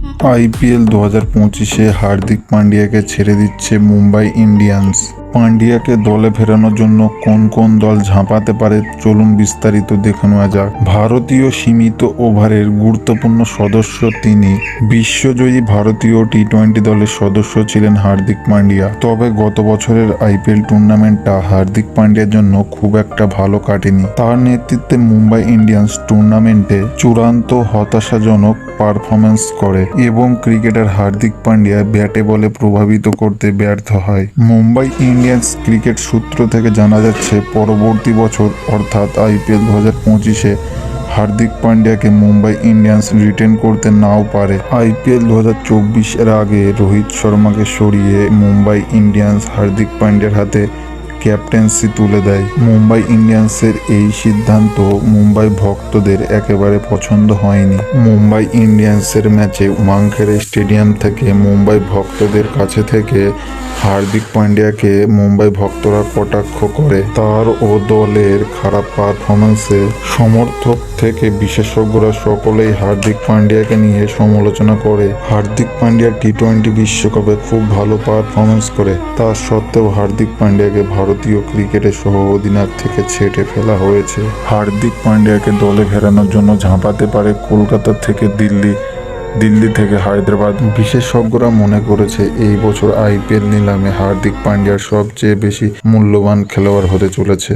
IPL 2025-এ হার্দিক পান্ডিয়াকে ছেড়ে দিচ্ছে মুম্বাই ইন্ডিয়ান্স। পান্ডিয়াকে দলে ফেরানোর জন্য কোন কোন দল ঝাঁপাতে পারে চলুন বিস্তারিত দেখে নেওয়া যাক। ভারতীয় সীমিত ওভারের গুরুত্বপূর্ণ সদস্য তিনি। বিশ্বজয়ী ভারতীয় টি-20 দলের সদস্য ছিলেন হার্দিক পান্ডিয়া। তবে গত বছরের আইপিএল টুর্নামেন্টটা হার্দিক পান্ডিয়ার জন্য খুব একটা ভালো কাটেনি। তার নেতৃত্বে মুম্বাই ইন্ডিয়ান্স টুর্নামেন্টে চূড়ান্ত হতাশাজনক পারফরমেন্স করে এবং ক্রিকেটার হার্দিক পান্ডিয়া ব্যাটে বলে প্রভাবিত করতে ব্যর্থ হয়। মুম্বাই ইন্ডিয়ান্স ক্রিকেট সূত্র থেকে জানা যাচ্ছে পরবর্তী বছর অর্থাৎ আইপিএল 2025-এ হার্দিক পান্ডিয়াকে মুম্বাই ইন্ডিয়ান্স রিটেন করতে নাও পারে। আইপিএল 2024-এর আগে রোহিত শর্মাকে সরিয়ে মুম্বাই ইন্ডিয়ান্স হার্দিক পান্ডিয়ার হাতে ক্যাপ্টেন্সি তুলে দেয়। মুম্বাই ইন্ডিয়ান্সের এই সিদ্ধান্ত মুম্বাই ভক্তদের একেবারে পছন্দ হয়নি। মুম্বাই ইন্ডিয়ান্সের ম্যাচে ওয়াংখেড়ে স্টেডিয়াম থেকে মুম্বাই ভক্তদের কাছে থেকে হার্দিক পান্ডিয়াকে মুম্বাই ভক্তরা কটাক্ষ করে। তার ও দলের খারাপ পারফরম্যান্সে সমর্থক থেকে বিশেষজ্ঞরা সকলেই হার্দিক পান্ডিয়াকে নিয়ে সমালোচনা করে। হার্দিক পান্ডিয়া টি-20 বিশ্বকাপে খুব ভালো পারফরম্যান্স করে, তা সত্ত্বেও হার্দিক পান্ডিয়াকে ভারতীয় ক্রিকেটের সহ অধিনায়ক থেকে ছেঁটে ফেলা হয়েছে। হার্দিক পান্ডিয়াকে দলে ফেরানোর জন্য ঝাঁপাতে পারে কলকাতা থেকে দিল্লি থেকে হায়দ্রাবাদ। বিশেষজ্ঞরা মনে করেছে এই বছর আইপিএল নিলামে হার্দিক পান্ডিয়ার সবচেয়ে বেশি মূল্যবান খেলোয়াড় হতে চলেছে।